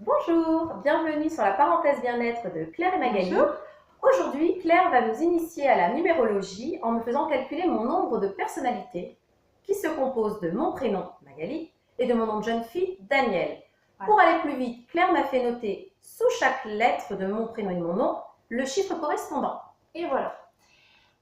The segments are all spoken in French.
Bonjour, bienvenue sur la parenthèse bien-être de Claire et Magali. Bonjour. Aujourd'hui, Claire va nous initier à la numérologie en me faisant calculer mon nombre de personnalités qui se compose de mon prénom, Magali, et de mon nom de jeune fille, Daniel. Voilà. Pour aller plus vite, Claire m'a fait noter sous chaque lettre de mon prénom et de mon nom le chiffre correspondant. Et voilà.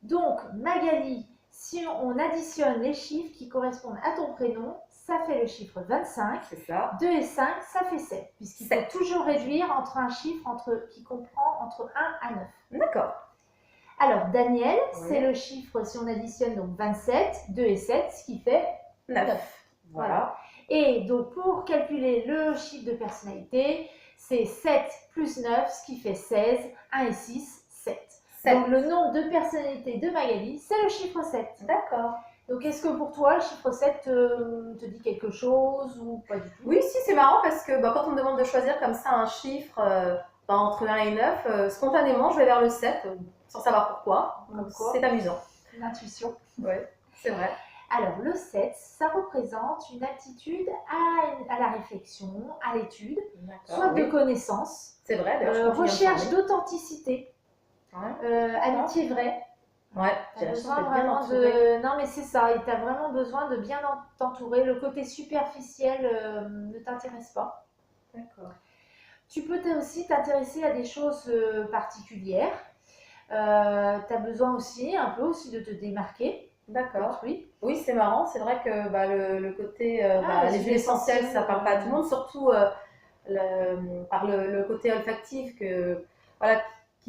Donc, Magali, si on additionne les chiffres qui correspondent à ton prénom, ça fait le chiffre 25. C'est ça. 2 et 5, ça fait 7. Puisqu'il faut toujours réduire entre un chiffre qui comprend entre 1 à 9. D'accord. Alors, Daniel, Oui. c'est le chiffre, si on additionne donc 27, 2 et 7, ce qui fait 9. Voilà. Et donc, pour calculer le chiffre de personnalité, c'est 7 plus 9, ce qui fait 16. 1 et 6, 7. 7. Donc, le nombre de personnalités de Magali, c'est le chiffre 7. D'accord. Donc, est-ce que pour toi, le chiffre 7 te dit quelque chose ou pas du tout? Oui, si, c'est marrant parce que quand on me demande de choisir comme ça un chiffre entre 1 et 9, spontanément, je vais vers le 7, sans savoir pourquoi. C'est amusant. L'intuition. Oui, c'est vrai. Alors, le 7, ça représente une aptitude à la réflexion, à l'étude, soit de connaissance, c'est vrai, recherche d'authenticité, ouais. amitié vraie. Ouais, tu as besoin vraiment de... Non, mais c'est ça, tu as vraiment besoin de bien t'entourer. Le côté superficiel ne t'intéresse pas. D'accord. Tu peux aussi t'intéresser à des choses particulières. Tu as besoin aussi, un peu aussi de te démarquer. D'accord. Oui, c'est marrant. C'est vrai que le côté, les huiles essentielles, ça ne parle pas à tout le monde, surtout par le côté olfactif qui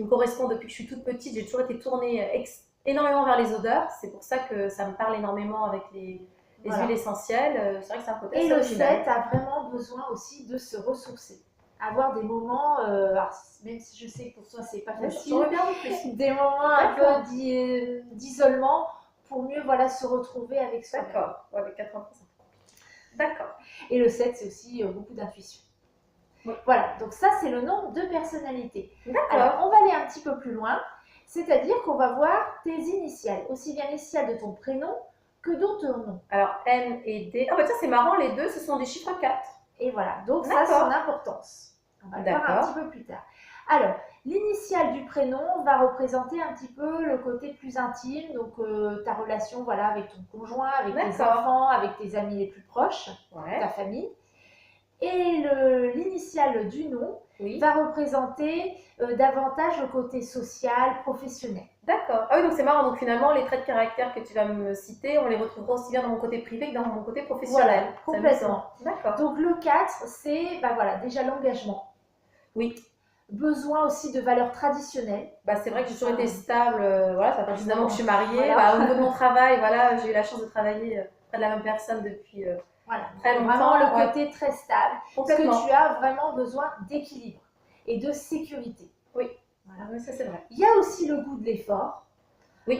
me correspond depuis que je suis toute petite. J'ai toujours été tournée énormément vers les odeurs. C'est pour ça que ça me parle énormément avec les huiles essentielles. C'est vrai que c'est un côté assez original. Et le 7 a vraiment besoin aussi de se ressourcer. Avoir des moments, même si je sais que pour toi c'est pas facile, des moments un peu d'isolement pour mieux se retrouver avec soi. D'accord, avec 80%. D'accord. Et le 7, c'est aussi beaucoup d'intuition. Oui. Voilà, donc ça c'est le nombre de personnalités. Alors on va aller un petit peu plus loin, c'est-à-dire qu'on va voir tes initiales, aussi bien l'initiale de ton prénom que de ton nom. Alors N et D, ah bah tiens c'est marrant, les deux ce sont des chiffres 4. Et voilà, donc ça a son importance. On va le voir un petit peu plus tard. Alors, l'initiale du prénom va représenter un petit peu le côté plus intime, donc ta relation avec ton conjoint, avec tes enfants, avec tes amis les plus proches, ta famille. Et l'initiale du nom va représenter davantage le côté social, professionnel. D'accord. Ah oui, donc c'est marrant. Donc finalement, les traits de caractère que tu vas me citer, on les retrouvera aussi bien dans mon côté privé que dans mon côté professionnel. Voilà, complètement. D'accord. Donc le 4, c'est déjà l'engagement. Oui. Besoin aussi de valeurs traditionnelles. C'est vrai que j'ai toujours été stable. Ça fait évidemment que je suis mariée. Au niveau de mon travail, j'ai eu la chance de travailler près de la même personne depuis très longtemps. Vraiment le côté très stable. Parce que tu as vraiment besoin d'équilibre et de sécurité. Oui. Oui, ça c'est vrai. Il y a aussi le goût de l'effort. Oui.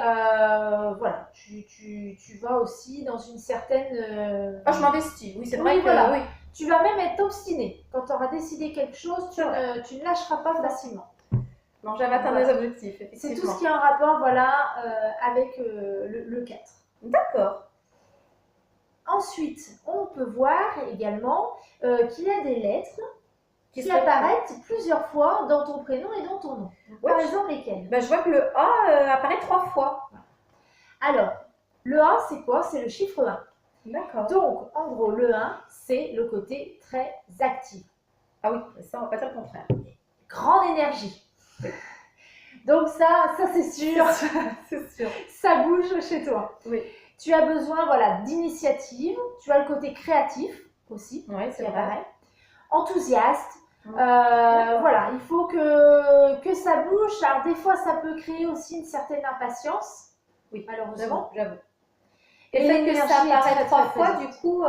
Tu vas aussi dans une certaine... je m'investis. Oui, c'est vrai que... Oui. Tu vas même être obstiné. Quand tu auras décidé quelque chose, tu ne lâcheras pas facilement. Non, j'aime atteindre mes objectifs, effectivement. C'est tout ce qui est en rapport avec le 4. D'accord. Ensuite, on peut voir également qu'il y a des lettres qui apparaissent plusieurs fois dans ton prénom et dans ton nom. Par exemple, lesquelles? Je vois que le A apparaît 3 fois. Alors, le A, c'est quoi? C'est le chiffre 1. D'accord. Donc, en gros, le 1, c'est le côté très actif. Ah oui, ça, on va pas dire le contraire. Grande énergie. Oui. Donc ça c'est sûr. C'est sûr. Ça bouge chez toi. Oui. Tu as besoin d'initiative. Tu as le côté créatif aussi. Oui, c'est vrai. Enthousiaste. Il faut que ça bouge. Alors des fois, ça peut créer aussi une certaine impatience. Oui, malheureusement. J'avoue. Et le fait que ça apparaît 3 fois, du coup,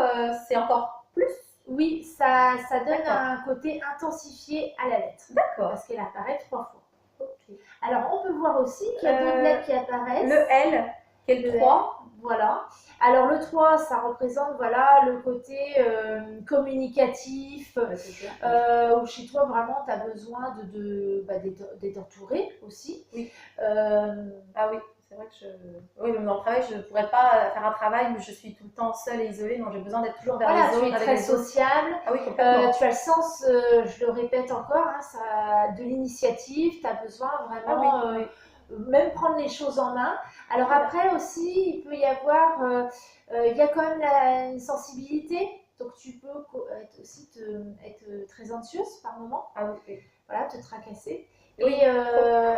c'est encore plus. Oui, ça donne un côté intensifié à la lettre. D'accord. Parce qu'elle apparaît 3 fois. Okay. Alors, on peut voir aussi qu'il y a d'autres lettres qui apparaissent. Le L, qui est le 3. Voilà. Alors, le 3, ça représente le côté communicatif, où chez toi, vraiment, tu as besoin d'être entouré aussi. Oui. Ah oui. c'est vrai que oui, même dans le travail, je ne pourrais pas faire un travail où je suis tout le temps seule et isolée. Non, j'ai besoin d'être toujours vers Voilà, les autres. tu es très sociable. Ah oui, complètement. Tu as le sens, je le répète encore, hein, de l'initiative. Tu as besoin vraiment, même prendre les choses en main. Alors après aussi, il peut y avoir, il y a quand même une sensibilité. Donc tu peux aussi être très anxieuse par moment. Ah oui. Voilà, te tracasser. Oui,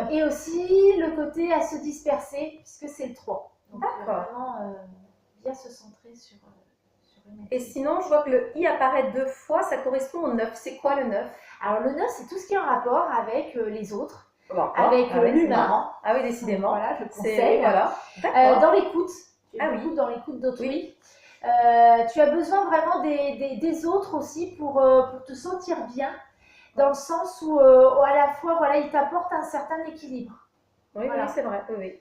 et aussi le côté à se disperser, puisque c'est le 3. Donc vraiment bien se centrer sur une activité. Et sinon, je vois que le I apparaît 2 fois, ça correspond au 9. C'est quoi le 9? Alors le 9, c'est tout ce qui est en rapport avec les autres, avec l'humain. Ah oui, décidément. Voilà, je conseille. D'accord. Dans l'écoute, tu es beaucoup dans l'écoute d'autrui. Oui. Tu as besoin vraiment des autres aussi pour te sentir bien, dans le sens où à la fois, voilà, ils t'apportent un certain équilibre. Oui, voilà. Oui, c'est vrai. Oui.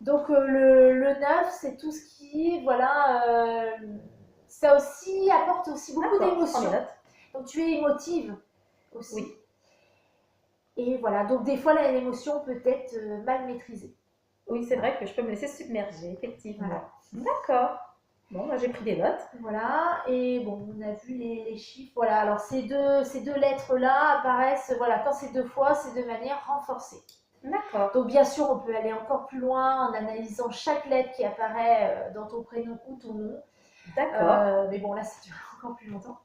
Donc le 9, c'est tout ce qui est, voilà, ça aussi apporte aussi beaucoup d'émotions. Donc tu es émotive aussi. Oui. Et voilà, donc des fois l'émotion peut être mal maîtrisée. Oui, c'est vrai que je peux me laisser submerger, effectivement. Voilà. D'accord. Bon, j'ai pris des notes. Voilà, et bon, on a vu les chiffres. Voilà, alors ces deux lettres-là apparaissent, voilà, quand c'est 2 fois, c'est de manière renforcée. D'accord. Donc bien sûr, on peut aller encore plus loin en analysant chaque lettre qui apparaît dans ton prénom ou ton nom. D'accord. Mais bon, là, ça dure encore plus longtemps.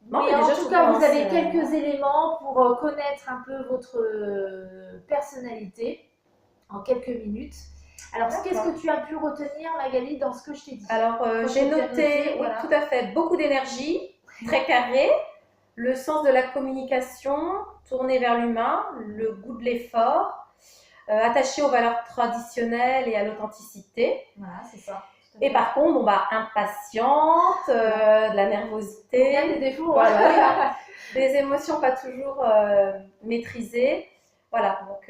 Non, mais en tout cas, vous avez quelques éléments pour connaître un peu votre personnalité en quelques minutes. Alors, qu'est-ce que tu as pu retenir, Magali, dans ce que je t'ai dit? Alors, j'ai noté, oui, tout à fait, beaucoup d'énergie, très carré, le sens de la communication, tourné vers l'humain, le goût de l'effort, attaché aux valeurs traditionnelles et à l'authenticité. Voilà, c'est ça. Et par contre, bon, impatiente, de la nervosité. Il y a des défauts. Voilà. Des émotions pas toujours maîtrisées. Voilà, donc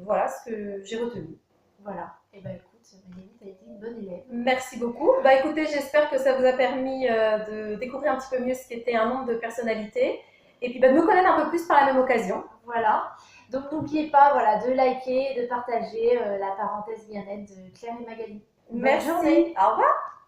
voilà ce que j'ai retenu. Voilà. Et bien écoute, Magali, tu as été une bonne élève. Merci beaucoup. Écoutez, j'espère que ça vous a permis de découvrir un petit peu mieux ce qu'était un nombre de personnalités. Et puis de me connaître un peu plus par la même occasion. Voilà. Donc n'oubliez pas, voilà, de liker et de partager la parenthèse bien-être de Claire et Magali. Merci. Au revoir.